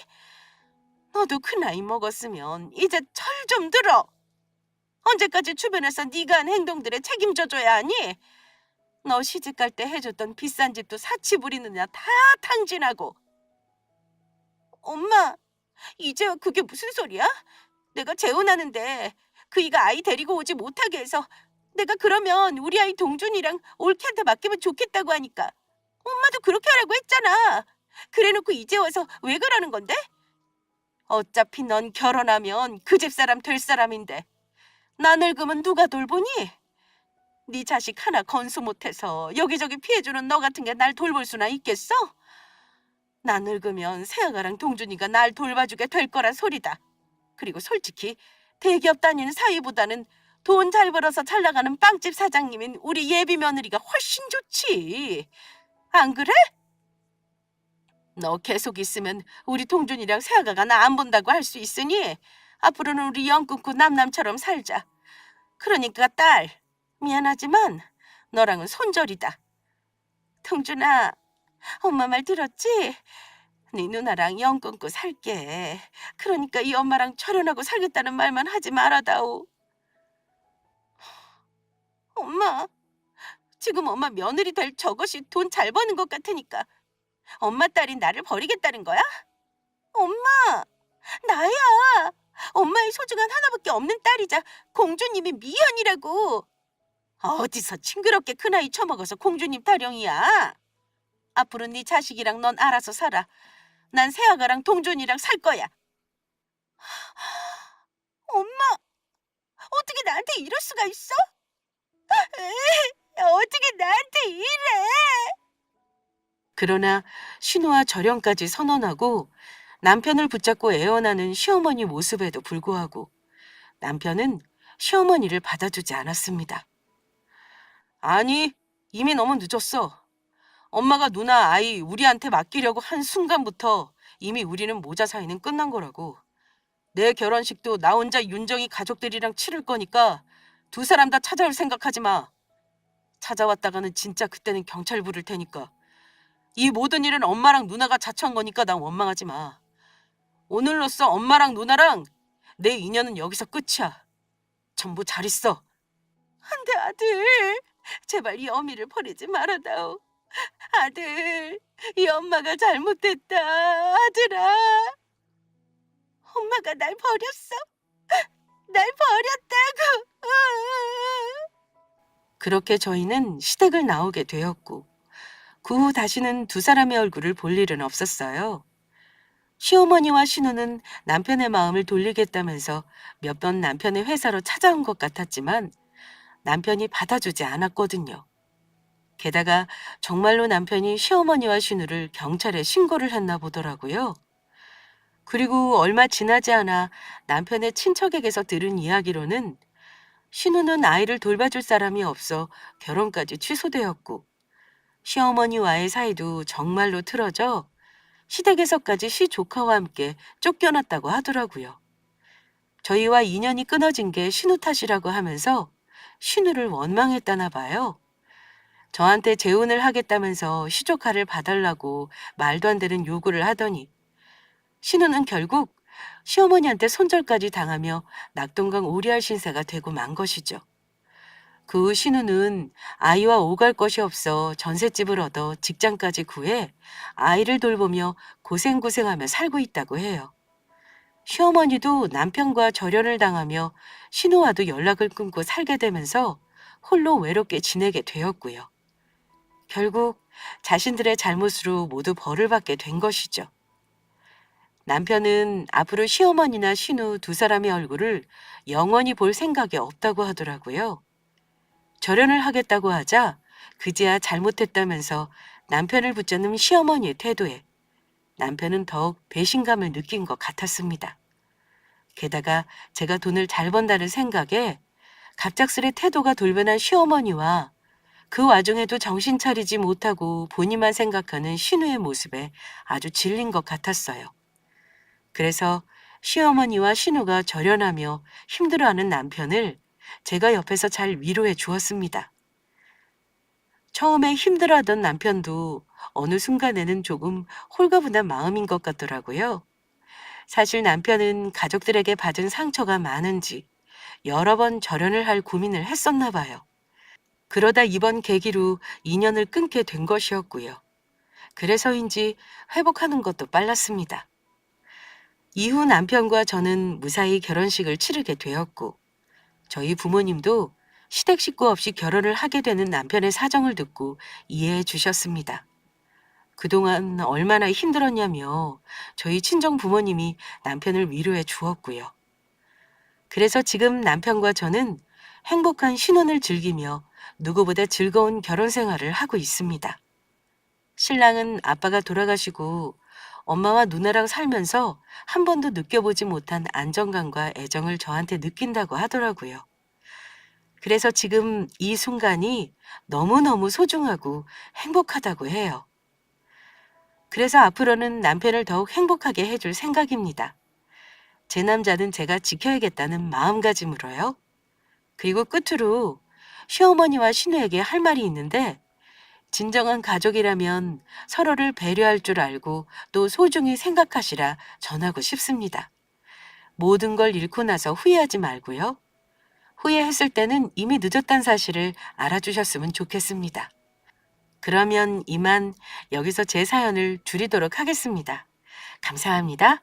너도 그 나이 먹었으면 이제 철 좀 들어. 언제까지 주변에서 네가 한 행동들에 책임져줘야 하니? 너 시집갈 때 해줬던 비싼 집도 사치 부리느냐 다 탕진하고. 엄마, 이제 그게 무슨 소리야? 내가 재혼하는데 그이가 아이 데리고 오지 못하게 해서 내가 그러면 우리 아이 동준이랑 올케한테 맡기면 좋겠다고 하니까 엄마도 그렇게 하라고 했잖아. 그래놓고 이제 와서 왜 그러는 건데? 어차피 넌 결혼하면 그 집사람 될 사람인데 나 늙으면 누가 돌보니? 네 자식 하나 건수 못해서 여기저기 피해주는 너 같은 게 날 돌볼 수나 있겠어? 나 늙으면 세아가랑 동준이가 날 돌봐주게 될 거란 소리다. 그리고 솔직히 대기업 다니는 사위보다는 돈 잘 벌어서 잘 나가는 빵집 사장님인 우리 예비 며느리가 훨씬 좋지. 안 그래? 너 계속 있으면 우리 동준이랑 세아가가 나 안 본다고 할 수 있으니 앞으로는 우리 영 끊고 남남처럼 살자. 그러니까 딸, 미안하지만 너랑은 손절이다. 동준아, 엄마 말 들었지? 네 누나랑 영 끊고 살게. 그러니까 이 엄마랑 철연하고 살겠다는 말만 하지 말아다오. 엄마, 지금 엄마 며느리 될 저것이 돈 잘 버는 것 같으니까 엄마 딸이 나를 버리겠다는 거야? 엄마, 나야. 엄마의 소중한 하나밖에 없는 딸이자 공주님이 미연이라고. 어디서 징그럽게 큰아이 처먹어서 공주님 타령이야. 앞으로 네 자식이랑 넌 알아서 살아. 난 새아가랑 동준이랑 살 거야. 엄마, 어떻게 나한테 이럴 수가 있어? 어떻게 나한테 이래? 그러나 신우와 절연까지 선언하고 남편을 붙잡고 애원하는 시어머니 모습에도 불구하고 남편은 시어머니를 받아주지 않았습니다. 아니, 이미 너무 늦었어. 엄마가 누나 아이 우리한테 맡기려고 한 순간부터 이미 우리는 모자 사이는 끝난 거라고. 내 결혼식도 나 혼자 윤정이 가족들이랑 치를 거니까 두 사람 다 찾아올 생각하지 마. 찾아왔다가는 진짜 그때는 경찰 부를 테니까. 이 모든 일은 엄마랑 누나가 자초한 거니까 난 원망하지 마. 오늘로써 엄마랑 누나랑 내 인연은 여기서 끝이야. 전부 잘 있어. 안 돼, 아들. 제발 이 어미를 버리지 말아다오. 아들, 이 엄마가 잘못했다. 아들아. 엄마가 날 버렸어. 날 버렸다고. 그렇게 저희는 시댁을 나오게 되었고 그 후 다시는 두 사람의 얼굴을 볼 일은 없었어요. 시어머니와 신우는 남편의 마음을 돌리겠다면서 몇 번 남편의 회사로 찾아온 것 같았지만 남편이 받아주지 않았거든요. 게다가 정말로 남편이 시어머니와 신우를 경찰에 신고를 했나 보더라고요. 그리고 얼마 지나지 않아 남편의 친척에게서 들은 이야기로는 신우는 아이를 돌봐줄 사람이 없어 결혼까지 취소되었고 시어머니와의 사이도 정말로 틀어져 시댁에서까지 시조카와 함께 쫓겨났다고 하더라고요. 저희와 인연이 끊어진 게 신우 탓이라고 하면서 신우를 원망했다나 봐요. 저한테 재혼을 하겠다면서 시조카를 봐달라고 말도 안 되는 요구를 하더니 신우는 결국 시어머니한테 손절까지 당하며 낙동강 오리알 신세가 되고 만 것이죠. 그 후 신우는 아이와 오갈 것이 없어 전셋집을 얻어 직장까지 구해 아이를 돌보며 고생고생하며 살고 있다고 해요. 시어머니도 남편과 절연을 당하며 신우와도 연락을 끊고 살게 되면서 홀로 외롭게 지내게 되었고요. 결국 자신들의 잘못으로 모두 벌을 받게 된 것이죠. 남편은 앞으로 시어머니나 신우 두 사람의 얼굴을 영원히 볼 생각이 없다고 하더라고요. 절연을 하겠다고 하자 그제야 잘못했다면서 남편을 붙잡는 시어머니의 태도에 남편은 더욱 배신감을 느낀 것 같았습니다. 게다가 제가 돈을 잘 번다는 생각에 갑작스레 태도가 돌변한 시어머니와 그 와중에도 정신 차리지 못하고 본인만 생각하는 신우의 모습에 아주 질린 것 같았어요. 그래서 시어머니와 신우가 절연하며 힘들어하는 남편을 제가 옆에서 잘 위로해 주었습니다. 처음에 힘들어하던 남편도 어느 순간에는 조금 홀가분한 마음인 것 같더라고요. 사실 남편은 가족들에게 받은 상처가 많은지 여러 번 절연을 할 고민을 했었나 봐요. 그러다 이번 계기로 인연을 끊게 된 것이었고요. 그래서인지 회복하는 것도 빨랐습니다. 이후 남편과 저는 무사히 결혼식을 치르게 되었고 저희 부모님도 시댁 식구 없이 결혼을 하게 되는 남편의 사정을 듣고 이해해 주셨습니다. 그동안 얼마나 힘들었냐며 저희 친정 부모님이 남편을 위로해 주었고요. 그래서 지금 남편과 저는 행복한 신혼을 즐기며 누구보다 즐거운 결혼 생활을 하고 있습니다. 신랑은 아빠가 돌아가시고 엄마와 누나랑 살면서 한 번도 느껴보지 못한 안정감과 애정을 저한테 느낀다고 하더라고요. 그래서 지금 이 순간이 너무너무 소중하고 행복하다고 해요. 그래서 앞으로는 남편을 더욱 행복하게 해줄 생각입니다. 제 남자는 제가 지켜야겠다는 마음가짐으로요. 그리고 끝으로 시어머니와 신우에게 할 말이 있는데 진정한 가족이라면 서로를 배려할 줄 알고 또 소중히 생각하시라 전하고 싶습니다. 모든 걸 잃고 나서 후회하지 말고요. 후회했을 때는 이미 늦었다는 사실을 알아주셨으면 좋겠습니다. 그러면 이만 여기서 제 사연을 줄이도록 하겠습니다. 감사합니다.